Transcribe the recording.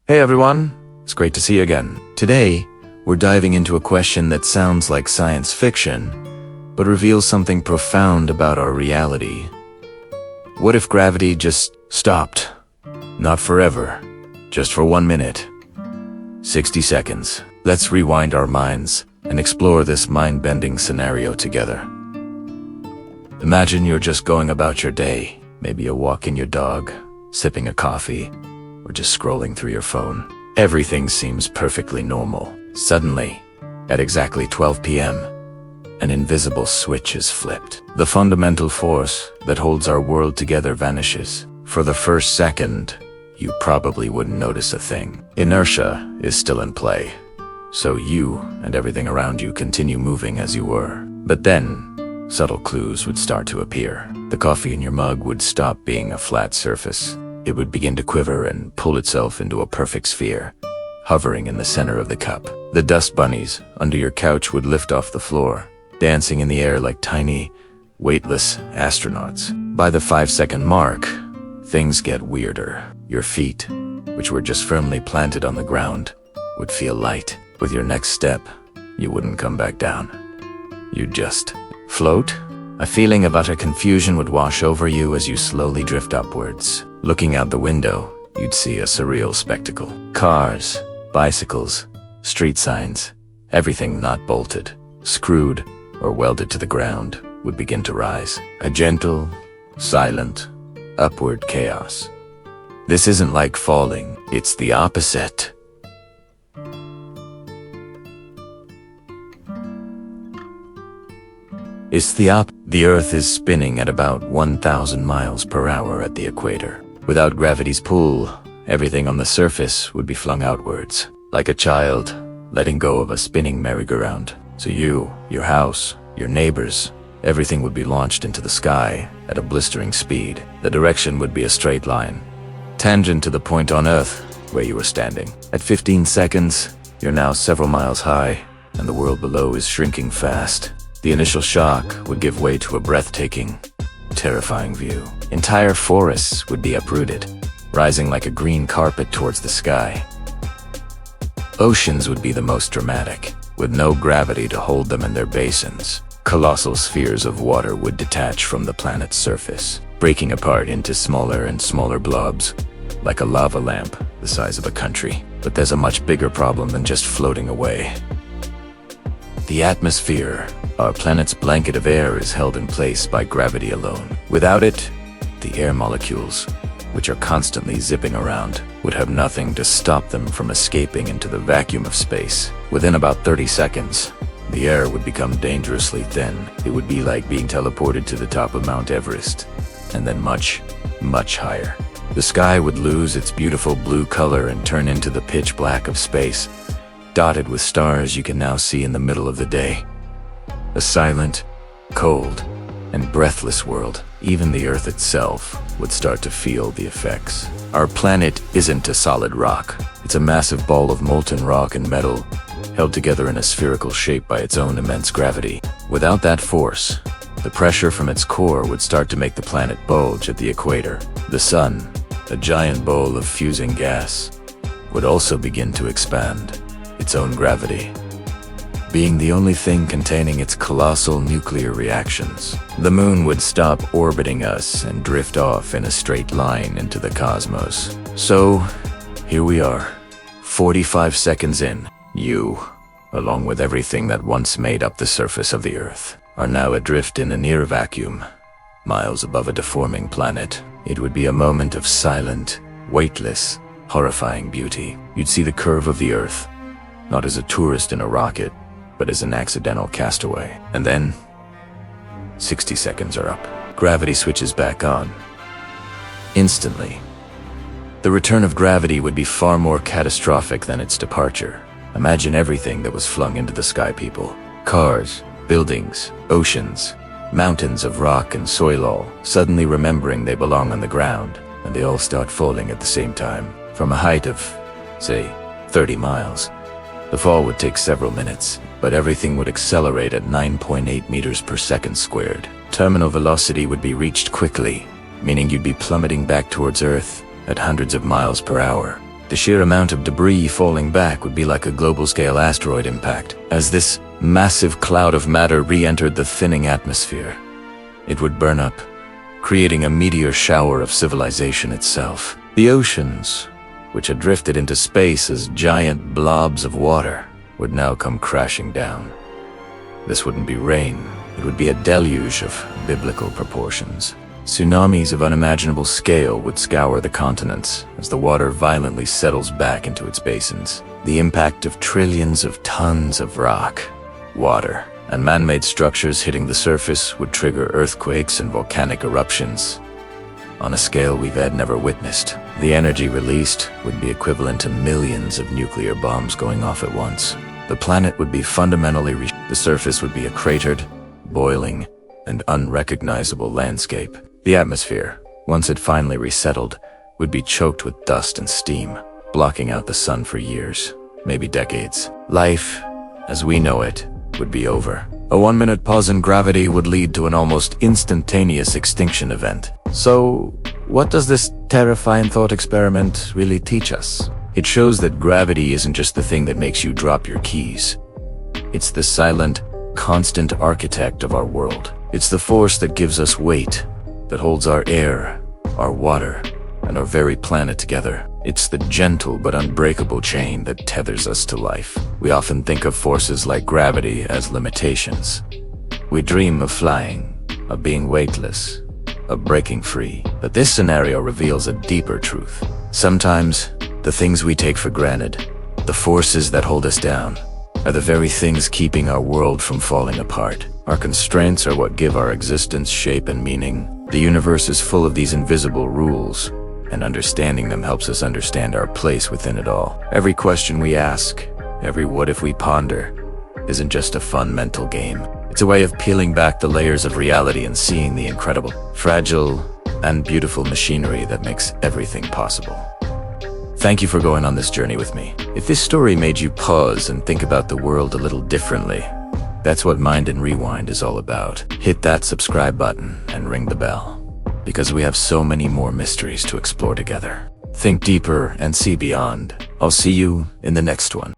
Hey everyone, it's great to see you again. Today, we're diving into a question that sounds like science fiction, but reveals something profound about our reality. What if gravity just stopped? Not forever, just for 1 minute. 60 seconds. Let's rewind our minds and explore this mind-bending scenario together. Imagine you're just going about your day, maybe you're walking your dog, sipping a coffee, or just scrolling through your phone. Everything seems perfectly normal. Suddenly, at exactly 12 p.m., an invisible switch is flipped. The fundamental force that holds our world together vanishes. For the first second, you probably wouldn't notice a thing. Inertia is still in play, so you and everything around you continue moving as you were. But then, subtle clues would start to appear. The coffee in your mug would stop being a flat surface. It would begin to quiver and pull itself into a perfect sphere, hovering in the center of the cup. The dust bunnies under your couch would lift off the floor, dancing in the air like tiny, weightless astronauts. By the 5-second mark, things get weirder. Your feet, which were just firmly planted on the ground, would feel light. With your next step, you wouldn't come back down. You'd just float. A feeling of utter confusion would wash over you as you slowly drift upwards. Looking out the window, you'd see a surreal spectacle. Cars, bicycles, street signs, everything not bolted, screwed, or welded to the ground would begin to rise. A gentle, silent, upward chaos. This isn't like falling, it's the opposite. The Earth is spinning at about 1,000 miles per hour at the equator. Without gravity's pull, everything on the surface would be flung outwards, like a child letting go of a spinning merry-go-round. So you, your house, your neighbors, everything would be launched into the sky at a blistering speed. The direction would be a straight line, tangent to the point on Earth where you were standing. At 15 seconds, you're now several miles high, and the world below is shrinking fast. The initial shock would give way to a breathtaking, terrifying view. Entire forests would be uprooted, rising like a green carpet towards the sky. Oceans would be the most dramatic, with no gravity to hold them in their basins. Colossal spheres of water would detach from the planet's surface, breaking apart into smaller and smaller blobs, like a lava lamp the size of a country. But there's a much bigger problem than just floating away. The atmosphere, our planet's blanket of air, is held in place by gravity alone. Without it, the air molecules, which are constantly zipping around, would have nothing to stop them from escaping into the vacuum of space. Within about 30 seconds, the air would become dangerously thin. It would be like being teleported to the top of Mount Everest, and then much, much higher. The sky would lose its beautiful blue color and turn into the pitch black of space, dotted with stars you can now see in the middle of the day. A silent, cold, and breathless world. Even the Earth itself would start to feel the effects. Our planet isn't a solid rock. It's a massive ball of molten rock and metal, held together in a spherical shape by its own immense gravity. Without that force, the pressure from its core would start to make the planet bulge at the equator. The sun, a giant bowl of fusing gas, would also begin to expand. Its own gravity, being the only thing containing its colossal nuclear reactions. The moon would stop orbiting us and drift off in a straight line into the cosmos. So, here we are, 45 seconds in. You, along with everything that once made up the surface of the Earth, are now adrift in a near vacuum, miles above a deforming planet. It would be a moment of silent, weightless, horrifying beauty. You'd see the curve of the Earth, not as a tourist in a rocket, but as an accidental castaway. And then, 60 seconds are up. Gravity switches back on. Instantly. The return of gravity would be far more catastrophic than its departure. Imagine everything that was flung into the sky, people. Cars, buildings, oceans, mountains of rock and soil, all suddenly remembering they belong on the ground, and they all start falling at the same time. From a height of, say, 30 miles. The fall would take several minutes, but everything would accelerate at 9.8 meters per second squared. Terminal velocity would be reached quickly, meaning you'd be plummeting back towards Earth at hundreds of miles per hour. The sheer amount of debris falling back would be like a global-scale asteroid impact. As this massive cloud of matter re-entered the thinning atmosphere, it would burn up, creating a meteor shower of civilization itself. The oceans, which had drifted into space as giant blobs of water, would now come crashing down. This wouldn't be rain, it would be a deluge of biblical proportions. Tsunamis of unimaginable scale would scour the continents as the water violently settles back into its basins. The impact of trillions of tons of rock, water, and man-made structures hitting the surface would trigger earthquakes and volcanic eruptions on a scale we've never witnessed. The energy released would be equivalent to millions of nuclear bombs going off at once. The planet would be fundamentally the surface would be a cratered, boiling, and unrecognizable landscape. The atmosphere, once it finally resettled, would be choked with dust and steam, blocking out the sun for years, maybe decades. Life, as we know it, would be over. A 1-minute pause in gravity would lead to an almost instantaneous extinction event. So, what does this terrifying thought experiment really teach us? It shows that gravity isn't just the thing that makes you drop your keys. It's the silent, constant architect of our world. It's the force that gives us weight, that holds our air, our water, and our very planet together. It's the gentle but unbreakable chain that tethers us to life. We often think of forces like gravity as limitations. We dream of flying, of being weightless, of breaking free. But this scenario reveals a deeper truth. Sometimes, the things we take for granted, the forces that hold us down, are the very things keeping our world from falling apart. Our constraints are what give our existence shape and meaning. The universe is full of these invisible rules, and understanding them helps us understand our place within it all. Every question we ask, every what if we ponder, isn't just a fun mental game. It's a way of peeling back the layers of reality and seeing the incredible, fragile, and beautiful machinery that makes everything possible. Thank you for going on this journey with me. If this story made you pause and think about the world a little differently, that's what Mind and Rewind is all about. Hit that subscribe button and ring the bell, because we have so many more mysteries to explore together. Think deeper and see beyond. I'll see you in the next one.